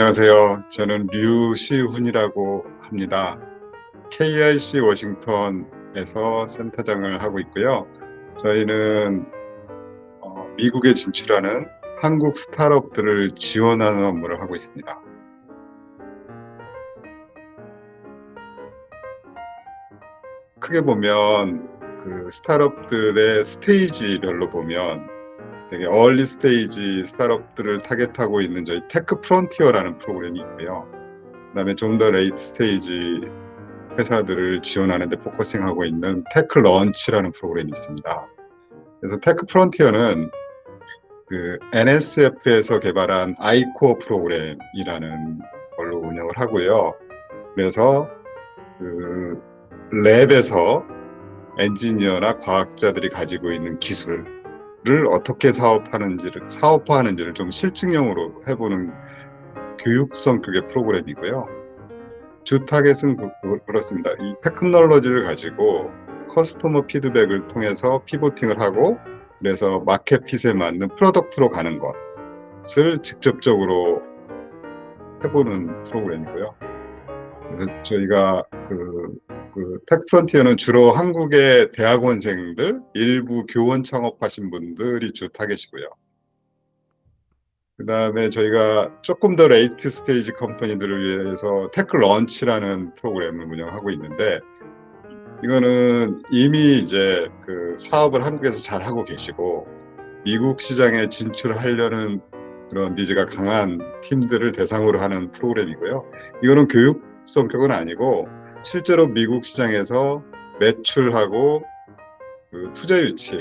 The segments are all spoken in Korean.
안녕하세요. 저는 류시훈이라고 합니다. KIC 워싱턴에서 센터장을 하고 있고요. 저희는 미국에 진출하는 한국 스타트업들을 지원하는 업무를 하고 있습니다. 크게 보면 그 스타트업들의 스테이지별로 보면 되게 얼리 스테이지 스타트업들을 타겟하고 있는 저희 테크 프론티어라는 프로그램이 있고요. 그다음에 좀 더 레이트 스테이지 회사들을 지원하는 데 포커싱하고 있는 테크 런치라는 프로그램이 있습니다. 그래서 테크 프론티어는 그 NSF에서 개발한 아이코어 프로그램이라는 걸로 운영을 하고요. 그래서 그 랩에서 엔지니어나 과학자들이 가지고 있는 기술을 어떻게 사업화하는지를 좀 실증형으로 해보는 교육 성격의 프로그램이고요. 주 타겟은 그렇습니다. 이 테크놀로지를 가지고 커스터머 피드백을 통해서 피보팅을 하고 그래서 마켓핏에 맞는 프로덕트로 가는 것을 직접적으로 해보는 프로그램이고요. 그래서 저희가 테크프론티어는 주로 한국의 대학원생들, 일부 교원 창업하신 분들이 주 타겟이고요. 그 다음에 저희가 조금 더 레이트 스테이지 컴퍼니들을 위해서 테크 런치라는 프로그램을 운영하고 있는데, 이거는 이미 이제 그 사업을 한국에서 잘 하고 계시고, 미국 시장에 진출하려는 그런 니즈가 강한 팀들을 대상으로 하는 프로그램이고요. 이거는 교육 성격은 아니고, 실제로 미국 시장에서 매출하고 그 투자 유치,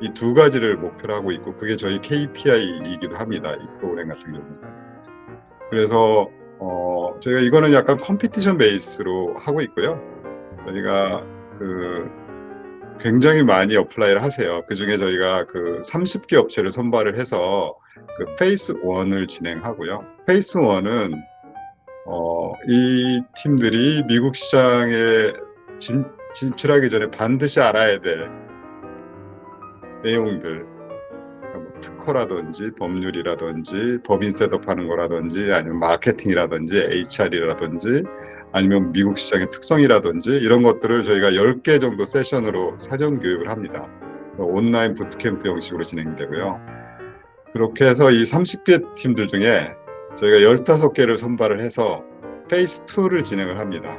이 두 가지를 목표로 하고 있고, 그게 저희 KPI이기도 합니다. 이 프로그램 같은 경우는. 그래서 저희가 이거는 약간 컴피티션 베이스로 하고 있고요. 저희가 굉장히 많이 어플라이를 하세요. 그 중에 저희가 30개 업체를 선발을 해서 페이스 1을 진행하고요. 페이스 1은 이 팀들이 미국 시장에 진출하기 전에 반드시 알아야 될 내용들, 뭐 특허라든지 법률이라든지 법인 셋업하는 거라든지 아니면 마케팅이라든지 HR이라든지 아니면 미국 시장의 특성이라든지 이런 것들을 저희가 10개 정도 세션으로 사전 교육을 합니다. 온라인 부트캠프 형식으로 진행이 되고요. 그렇게 해서 이 30개 팀들 중에 저희가 15개를 선발을 해서 페이스 2를 진행을 합니다.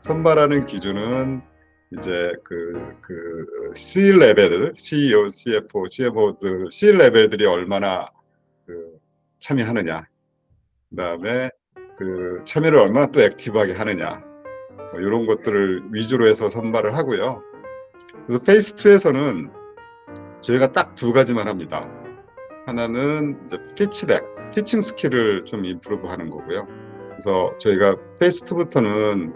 선발하는 기준은 이제 C-레벨들, CEO, CFO, CMO들, C-레벨들이 얼마나 참여하느냐, 그 다음에 참여를 얼마나 또 액티브하게 하느냐, 뭐 이런 것들을 위주로 해서 선발을 하고요. 그래서 페이스 2에서는 저희가 딱 두 가지만 합니다. 하나는 이제 피치백, 티칭 스킬을 좀 임프루브 하는 거고요. 그래서 저희가 페이스 2부터는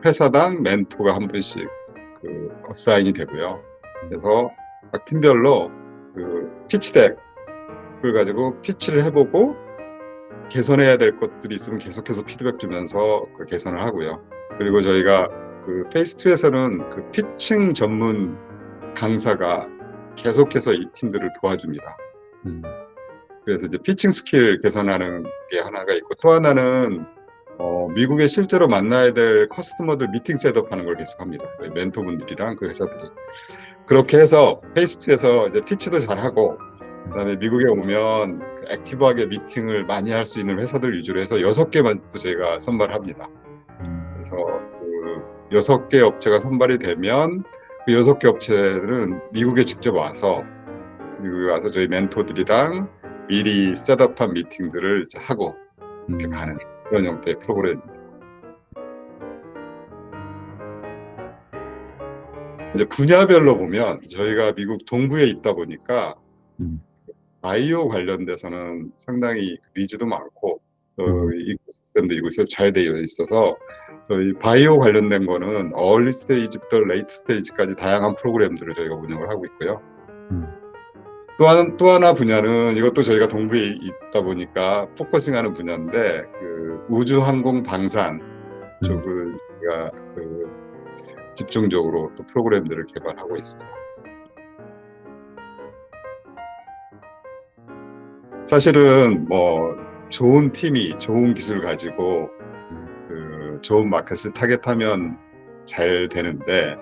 회사당 멘토가 한 분씩 어사인이 되고요. 그래서 각 팀별로 피치덱을 가지고 피치를 해보고 개선해야 될 것들이 있으면 계속해서 피드백 주면서 개선을 하고요. 그리고 저희가 페이스 2에서는 피칭 전문 강사가 계속해서 이 팀들을 도와줍니다. 그래서 이제 피칭 스킬 개선하는 게 하나가 있고, 또 하나는 미국에 실제로 만나야 될 커스터머들 미팅 셋업하는 걸 계속합니다. 저희 멘토분들이랑 그 회사들이. 그렇게 해서 페이스 2에서 이제 피치도 잘하고, 그다음에 미국에 오면 액티브하게 미팅을 많이 할 수 있는 회사들 위주로 해서 6개만 또 저희가 선발합니다. 그래서 6개 업체가 선발이 되면 그 6개 업체는 미국에 직접 와서 저희 멘토들이랑 미리 셋업한 미팅들을 이제 하고 이렇게 가는 그런 형태의 프로그램입니다. 이제 분야별로 보면 저희가 미국 동부에 있다 보니까 바이오 관련돼서는 상당히 니즈도 많고 이코시스템도 이곳에 잘 되어 있어서 저희 바이오 관련된 거는 얼리 스테이지부터 레이트 스테이지까지 다양한 프로그램들을 저희가 운영을 하고 있고요. 또 하나 분야는 이것도 저희가 동부에 있다 보니까 포커싱하는 분야인데 우주 항공 방산 쪽을 저희가 집중적으로 또 프로그램들을 개발하고 있습니다. 사실은 뭐 좋은 팀이 좋은 기술 가지고 좋은 마켓을 타겟하면 잘 되는데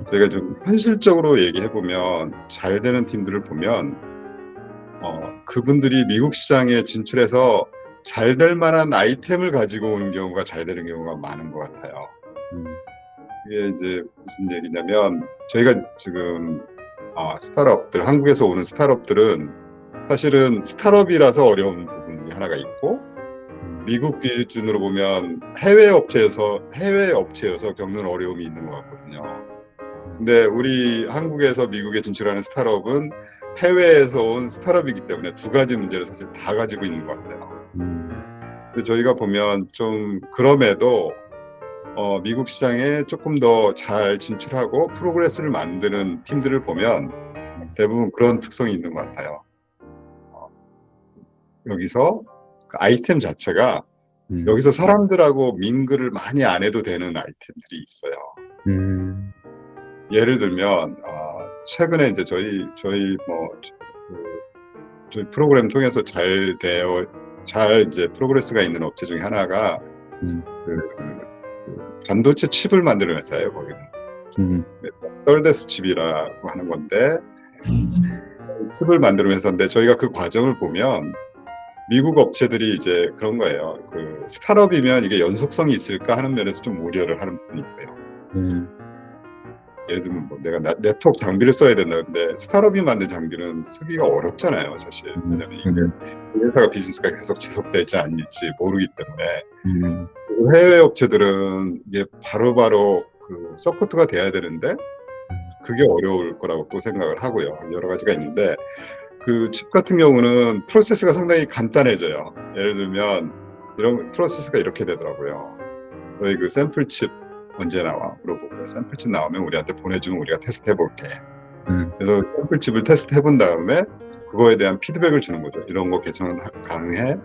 저희가 좀 현실적으로 얘기해 보면 잘 되는 팀들을 보면 그분들이 미국 시장에 진출해서 잘 될 만한 아이템을 가지고 오는 경우가 잘 되는 경우가 많은 것 같아요. 이게 이제 무슨 얘기냐면 저희가 지금 스타트업들, 한국에서 오는 스타트업들은 사실은 스타트업이라서 어려운 부분이 하나가 있고 미국 기준으로 보면 해외 업체여서 겪는 어려움이 있는 것 같거든요. 근데 우리 한국에서 미국에 진출하는 스타트업은 해외에서 온 스타트업이기 때문에 두 가지 문제를 사실 다 가지고 있는 것 같아요. 근데 저희가 보면 좀 그럼에도 미국 시장에 조금 더 잘 진출하고 프로그레스를 만드는 팀들을 보면 대부분 그런 특성이 있는 것 같아요. 여기서 그 아이템 자체가 여기서 사람들하고 민글을 많이 안 해도 되는 아이템들이 있어요. 예를 들면 최근에 이제 저희 프로그램 통해서 잘 이제 프로그레스가 있는 업체 중에 하나가 반도체 칩을 만드는 회사예요. 거기는 썰데스 칩이라고 하는 건데 칩을 만드는 회사인데 저희가 그 과정을 보면 미국 업체들이 이제 그런 거예요. 그 스타트업이면 이게 연속성이 있을까 하는 면에서 좀 우려를 하는 부분이 있고요. 예를 들면 뭐 내가 네트워크 장비를 써야 된다. 근데 스타트업이 만든 장비는 쓰기가 어렵잖아요, 사실. 왜냐면 이게 회사가 비즈니스가 계속 지속될지 아닐지 모르기 때문에 해외 업체들은 이게 바로바로 그 서포트가 돼야 되는데 그게 어려울 거라고 또 생각을 하고요. 여러 가지가 있는데 그 칩 같은 경우는 프로세스가 상당히 간단해져요. 예를 들면 이런 프로세스가 이렇게 되더라고요. 너희 그 샘플 칩 언제 나와? 물어보고 샘플 칩 나오면 우리한테 보내주면 우리가 테스트 해볼게. 그래서 샘플 칩을 테스트 해본 다음에 그거에 대한 피드백을 주는 거죠. 이런 거 개선 가능해?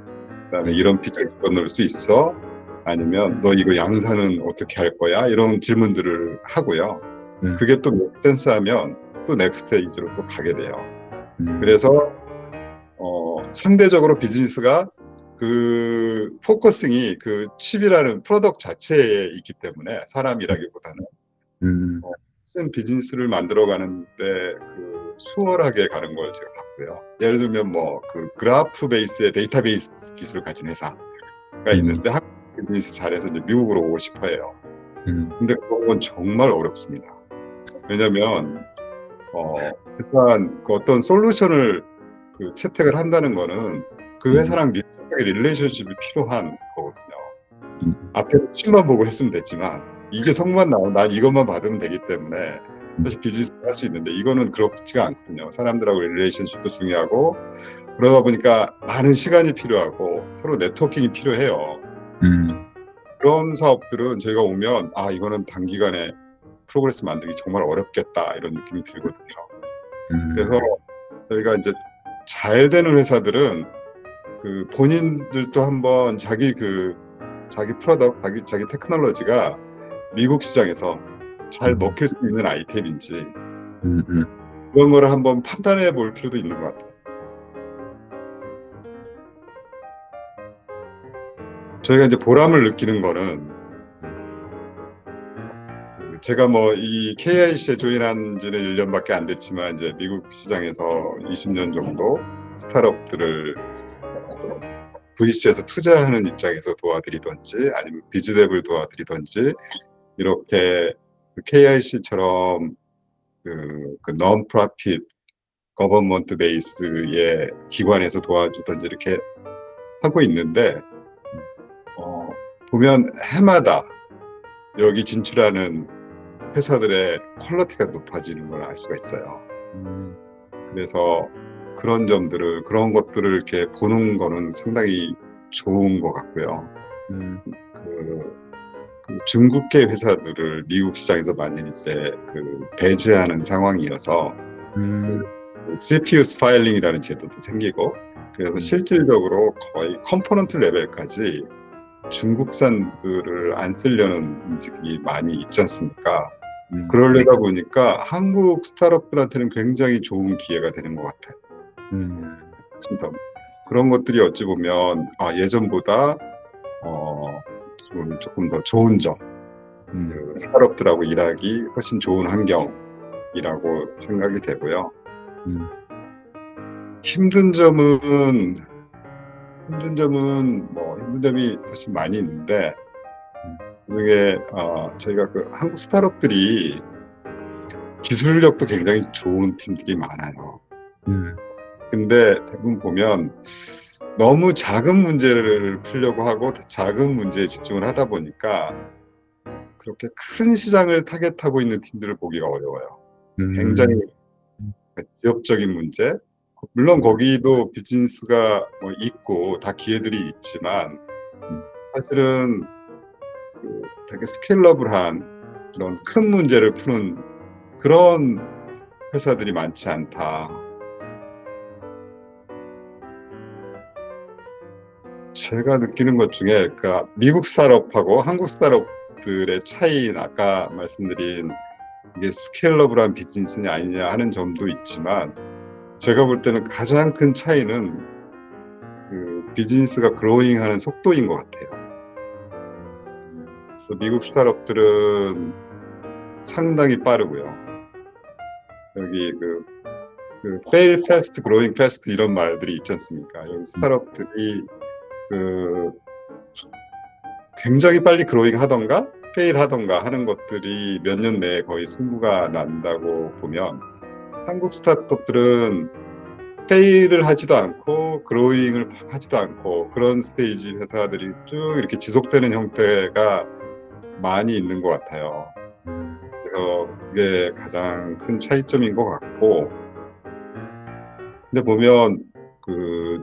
그다음에 이런 피처 집어넣을 수 있어? 아니면 너 이거 양산은 어떻게 할 거야? 이런 질문들을 하고요. 그게 또 센스하면 또 넥스트 스테이지로 또 가게 돼요. 그래서 상대적으로 비즈니스가 그 포커싱이 그 칩이라는 프로덕트 자체에 있기 때문에 사람이라기보다는 비즈니스를 만들어가는데 그 수월하게 가는 걸 제가 봤고요. 예를 들면 뭐 그 그래프 베이스의 데이터베이스 기술을 가진 회사가 있는데 한국 비즈니스 잘해서 이제 미국으로 오고 싶어해요. 근데 그런 건 정말 어렵습니다. 왜냐하면 일단 그 어떤 솔루션을 그 채택을 한다는 거는 그 회사랑 밀접하게 릴레이션십이 필요한 거거든요. 앞에 칩만 보고 했으면 됐지만 이게 성만 나오면 난 이것만 받으면 되기 때문에 사실 비즈니스를 할 수 있는데 이거는 그렇지가 않거든요. 사람들하고 릴레이션십도 중요하고 그러다 보니까 많은 시간이 필요하고 서로 네트워킹이 필요해요. 그런 사업들은 저희가 오면 이거는 단기간에 프로그레스 만들기 정말 어렵겠다 이런 느낌이 들거든요. 그래서 저희가 이제 잘 되는 회사들은 그 본인들도 한번 자기 프로덕트, 자기 테크놀로지가 미국 시장에서 잘 먹힐 수 있는 아이템인지 그런 거를 한번 판단해 볼 필요도 있는 것 같아요. 저희가 이제 보람을 느끼는 거는 제가 뭐 이 KIC에 조인한 지는 1년밖에 안 됐지만 이제 미국 시장에서 20년 정도 스타트업들을 VC에서 투자하는 입장에서 도와드리든지 아니면 비즈뎁을 도와드리든지 이렇게 KIC처럼 그 non-profit government 베이스의 기관에서 도와주든지 이렇게 하고 있는데 보면 해마다 여기 진출하는 회사들의 퀄리티가 높아지는 걸 알 수가 있어요. 그래서 그런 것들을 이렇게 보는 거는 상당히 좋은 것 같고요. 그 중국계 회사들을 미국 시장에서 많이 이제 배제하는 상황이어서 CPU 스파일링이라는 제도도 생기고 그래서 실질적으로 거의 컴포넌트 레벨까지 중국산들을 안 쓰려는 움직임이 많이 있지 않습니까? 그러려다 보니까 한국 스타트업들한테는 굉장히 좋은 기회가 되는 것 같아요. 진짜. 그런 것들이 어찌 보면 예전보다 조금 더 좋은 점, 그 스타트업들하고 일하기 훨씬 좋은 환경이라고 생각이 되고요. 힘든 점은 힘든 점이 사실 많이 있는데, 그중에 저희가 그 한국 스타트업들이 기술력도 굉장히 좋은 팀들이 많아요. 근데 대부분 보면 너무 작은 문제를 풀려고 하고 작은 문제에 집중을 하다 보니까 그렇게 큰 시장을 타겟하고 있는 팀들을 보기가 어려워요. 굉장히 지역적인 문제, 물론 거기도 비즈니스가 뭐 있고 다 기회들이 있지만 사실은 그 되게 스케일러블한 그런 큰 문제를 푸는 그런 회사들이 많지 않다. 제가 느끼는 것 중에 그러니까 미국 스타트업하고 한국 스타트업들의 차이는 아까 말씀드린 이게 스케일러블한 비즈니스냐 아니냐 하는 점도 있지만 제가 볼 때는 가장 큰 차이는 그 비즈니스가 그로잉하는 속도인 것 같아요. 미국 스타트업들은 상당히 빠르고요. 여기 그 fail fast, growing fast 이런 말들이 있지 않습니까? 여기 스타트업들이 굉장히 빨리 그로잉 하던가 페일 하던가 하는 것들이 몇 년 내에 거의 승부가 난다고 보면 한국 스타트업들은 페일을 하지도 않고 그로잉을 하지도 않고 그런 스테이지 회사들이 쭉 이렇게 지속되는 형태가 많이 있는 것 같아요. 그래서 그게 가장 큰 차이점인 것 같고, 근데 보면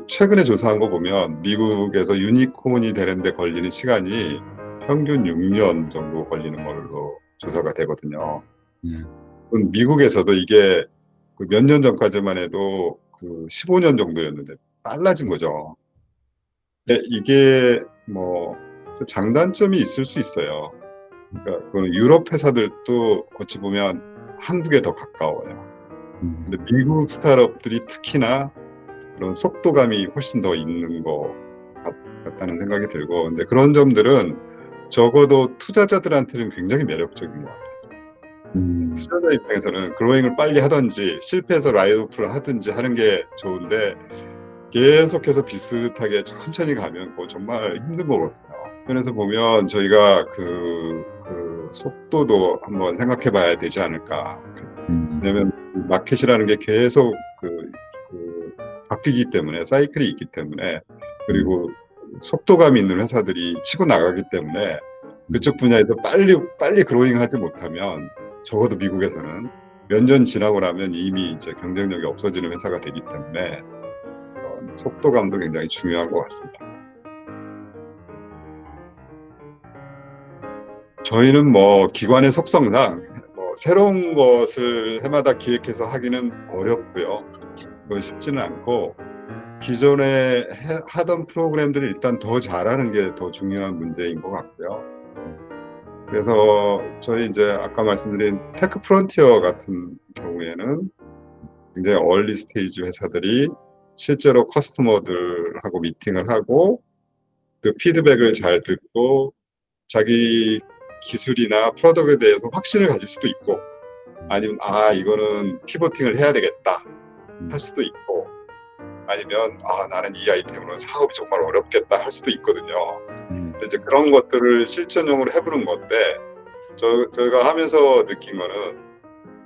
최근에 조사한 거 보면 미국에서 유니콘이 되는데 걸리는 시간이 평균 6년 정도 걸리는 걸로 조사가 되거든요. 미국에서도 이게 몇 년 전까지만 해도 15년 정도였는데 빨라진 거죠. 근데 이게 뭐 장단점이 있을 수 있어요. 그러니까 그건 유럽 회사들도 어찌 보면 한국에 더 가까워요. 근데 미국 스타트업들이 특히나 그런 속도감이 훨씬 더 있는 것 같다는 생각이 들고, 근데 그런 점들은 적어도 투자자들한테는 굉장히 매력적인 것 같아요. 투자자 입장에서는 그로잉을 빨리 하든지 실패해서 라이드오프를 하든지 하는 게 좋은데 계속해서 비슷하게 천천히 가면 그거 정말 힘든 거거든요. 그래서 보면 저희가 그 속도도 한번 생각해 봐야 되지 않을까. 왜냐면 마켓이라는 게 계속 바뀌기 때문에, 사이클이 있기 때문에, 그리고 속도감이 있는 회사들이 치고 나가기 때문에 그쪽 분야에서 빨리 그로잉 하지 못하면 적어도 미국에서는 몇 년 지나고 나면 이미 이제 경쟁력이 없어지는 회사가 되기 때문에 속도감도 굉장히 중요한 것 같습니다. 저희는 뭐 기관의 속성상 새로운 것을 해마다 기획해서 하기는 어렵고요. 그건 쉽지는 않고 기존에 하던 프로그램들을 일단 더 잘하는 게 더 중요한 문제인 것 같고요. 그래서 저희 이제 아까 말씀드린 테크 프론티어 같은 경우에는 굉장히 얼리 스테이지 회사들이 실제로 커스터머들하고 미팅을 하고 그 피드백을 잘 듣고 자기 기술이나 프로덕트에 대해서 확신을 가질 수도 있고 아니면 이거는 피보팅을 해야 되겠다 할 수도 있고 아니면 나는 이 아이템으로 사업이 정말 어렵겠다 할 수도 있거든요. 근데 이제 그런 것들을 실전용으로 해보는 건데 저희가 하면서 느낀 거는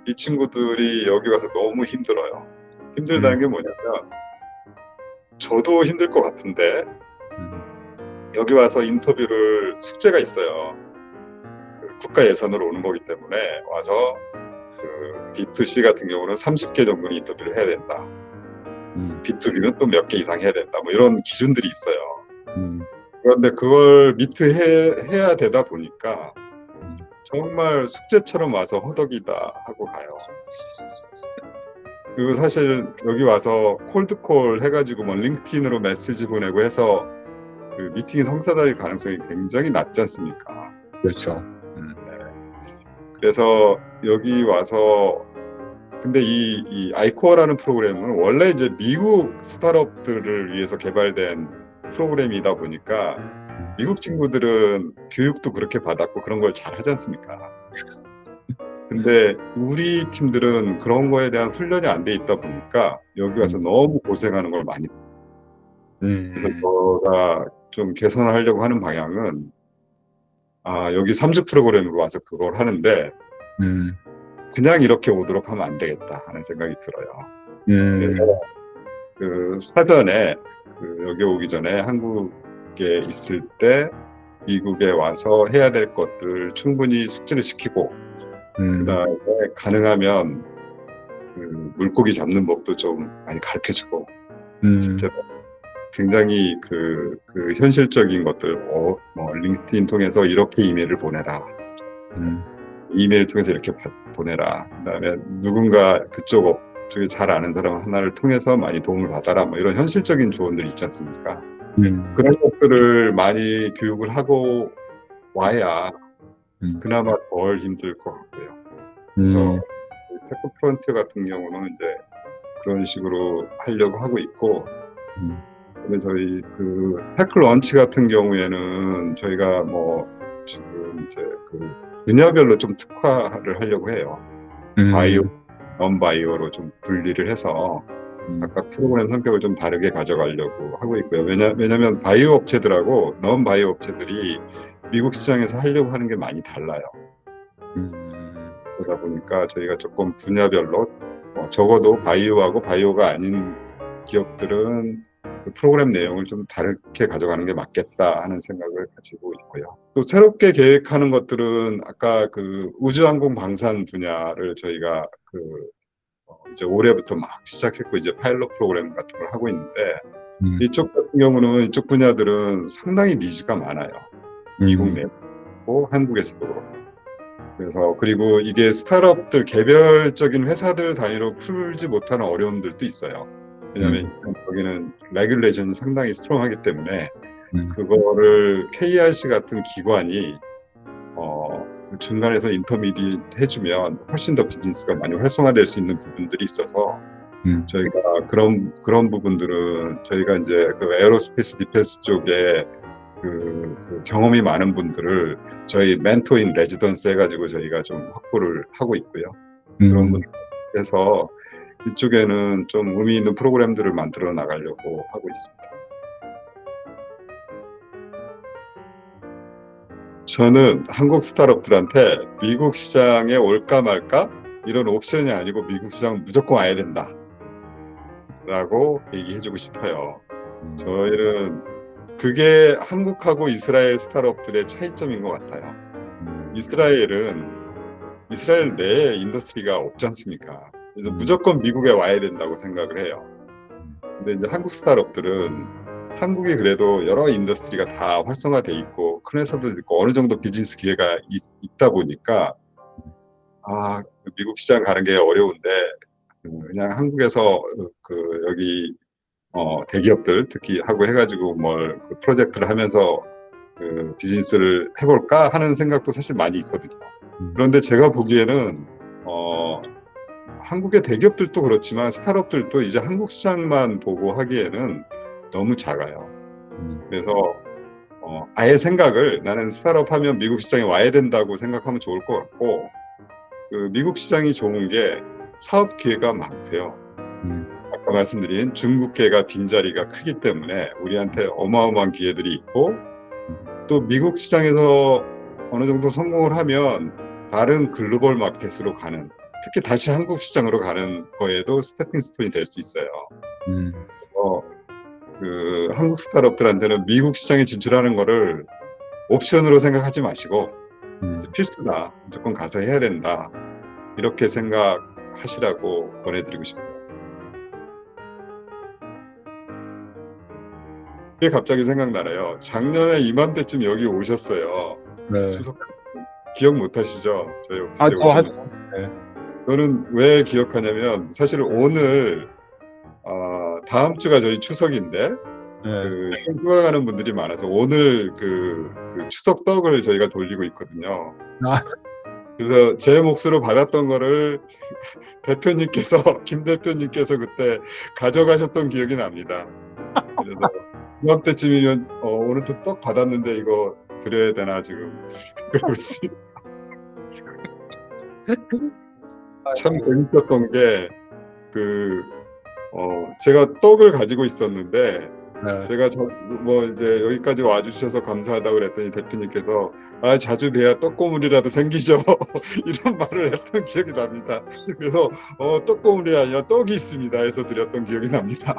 이 친구들이 여기 와서 너무 힘들어요. 힘들다는 게 뭐냐면 저도 힘들 것 같은데 여기 와서 인터뷰를 숙제가 있어요. 국가 예산으로 오는 거기 때문에 와서 B2C 같은 경우는 30개 정도는 인터뷰를 해야 된다. B2B는 또 몇 개 이상 해야 된다. 뭐 이런 기준들이 있어요. 그런데 그걸 해야 되다 보니까 정말 숙제처럼 와서 허덕이다 하고 가요. 그리고 사실 여기 와서 콜드콜 해가지고 뭐 링크드인으로 메시지 보내고 해서 그 미팅이 성사될 가능성이 굉장히 낮지 않습니까? 그렇죠. 그래서 여기 와서 근데 이 아이코어라는 프로그램은 원래 이제 미국 스타트업들을 위해서 개발된 프로그램이다 보니까 미국 친구들은 교육도 그렇게 받았고 그런 걸 잘 하지 않습니까? 근데 우리 팀들은 그런 거에 대한 훈련이 안 돼 있다 보니까 여기 와서 너무 고생하는 걸 많이 봐요. 그래서 제가 좀 개선하려고 하는 방향은 여기 3주 프로그램으로 와서 그걸 하는데 그냥 이렇게 오도록 하면 안 되겠다 하는 생각이 들어요. 그래서 그 사전에 여기 오기 전에 한국에 있을 때 미국에 와서 해야 될 것들 충분히 숙지를 시키고 그다음에 가능하면 그 물고기 잡는 법도 좀 많이 가르쳐주고 진짜 굉장히 그 현실적인 것들 뭐 링크드인 통해서 이렇게 이메일을 보내라. 이메일 통해서 이렇게 보내라. 그다음에 누군가 그쪽 쪽에 잘 아는 사람 하나를 통해서 많이 도움을 받아라. 뭐 이런 현실적인 조언들이 있지 않습니까? 그런 것들을 많이 교육을 하고 와야 그나마 덜 힘들 것 같고요. 그래서 테크 프론트 같은 경우는 이제 그런 식으로 하려고 하고 있고, 그다음에 저희 그 테크 런치 같은 경우에는 저희가 뭐 지금 이제 그 분야별로 좀 특화를 하려고 해요. 바이오, non-바이오로 좀 분리를 해서 각각 프로그램 성격을 좀 다르게 가져가려고 하고 있고요. 왜냐면 바이오 업체들하고 non-바이오 업체들이 미국 시장에서 하려고 하는 게 많이 달라요. 그러다 보니까 저희가 조금 분야별로 적어도 바이오하고 바이오가 아닌 기업들은 그 프로그램 내용을 좀 다르게 가져가는 게 맞겠다 하는 생각을 가지고 있고요. 또 새롭게 계획하는 것들은 아까 그 우주항공 방산 분야를 저희가 이제 올해부터 막 시작했고 이제 파일럿 프로그램 같은 걸 하고 있는데 이쪽 같은 경우는 이쪽 분야들은 상당히 니즈가 많아요. 미국 내고 한국에서도 그렇고. 그래서 그리고 이게 스타트업들 개별적인 회사들 단위로 풀지 못하는 어려움들도 있어요. 왜냐하면 여기는 레귤레이션이 상당히 스트롱하기 때문에 그거를 KRC 같은 기관이 그 중간에서 인터미디에이트 해주면 훨씬 더 비즈니스가 많이 활성화될 수 있는 부분들이 있어서 저희가 그런 부분들은 저희가 이제 그 에어로스페이스 디펜스 쪽에 그 경험이 많은 분들을 저희 멘토인 레지던스 해가지고 저희가 좀 확보를 하고 있고요. 그런 분들에서 이쪽에는 좀 의미 있는 프로그램들을 만들어 나가려고 하고 있습니다. 저는 한국 스타트업들한테 미국 시장에 올까 말까 이런 옵션이 아니고 미국 시장은 무조건 와야 된다 라고 얘기해주고 싶어요. 저희는 그게 한국하고 이스라엘 스타트업들의 차이점인 것 같아요. 이스라엘 내에 인더스트리가 없지 않습니까? 그래서 무조건 미국에 와야 된다고 생각을 해요. 근데 이제 한국 스타트업들은 한국이 그래도 여러 인더스트리가 다 활성화돼 있고 큰 회사도 있고 어느 정도 비즈니스 기회가 있다 보니까 미국 시장 가는 게 어려운데 그냥 한국에서 여기 대기업들 특히 하고 해가지고 그 프로젝트를 하면서 그 비즈니스를 해볼까 하는 생각도 사실 많이 있거든요. 그런데 제가 보기에는 한국의 대기업들도 그렇지만 스타트업들도 이제 한국 시장만 보고 하기에는 너무 작아요. 그래서 아예 생각을 나는 스타트업 하면 미국 시장에 와야 된다고 생각하면 좋을 것 같고 그 미국 시장이 좋은 게 사업 기회가 많고요. 아까 말씀드린 중국계가 빈자리가 크기 때문에 우리한테 어마어마한 기회들이 있고 또 미국 시장에서 어느 정도 성공을 하면 다른 글로벌 마켓으로 가는 특히 다시 한국 시장으로 가는 거에도 스태핑 스톤이 될 수 있어요. 그 한국 스타트업들한테는 미국 시장에 진출하는 거를 옵션으로 생각하지 마시고 필수다. 무조건 가서 해야 된다. 이렇게 생각하시라고 권해드리고 싶어요. 이게 갑자기 생각나네요. 작년에 이맘때쯤 여기 오셨어요. 네. 추석 기억 못 하시죠? 저희 오피스에 저 오신 네. 저는 왜 기억하냐면 사실 오늘 다음 주가 저희 추석인데 그 휴가 가는 분들이 많아서 오늘 그 추석 떡을 저희가 돌리고 있거든요. 그래서 제 몫으로 받았던 거를 대표님께서 김 대표님께서 그때 가져가셨던 기억이 납니다. 그래서 이맘때쯤이면 오늘 또 떡 받았는데 이거 드려야 되나 지금 그러고 있습니다. 참 재밌었던 게 제가 떡을 가지고 있었는데 네. 제가 뭐 이제 여기까지 와주셔서 감사하다고 그랬더니 대표님께서 자주 뵈야 떡고물이라도 생기죠. 이런 말을 했던 기억이 납니다. 그래서 떡고물이 아니라 떡이 있습니다 해서 드렸던 기억이 납니다.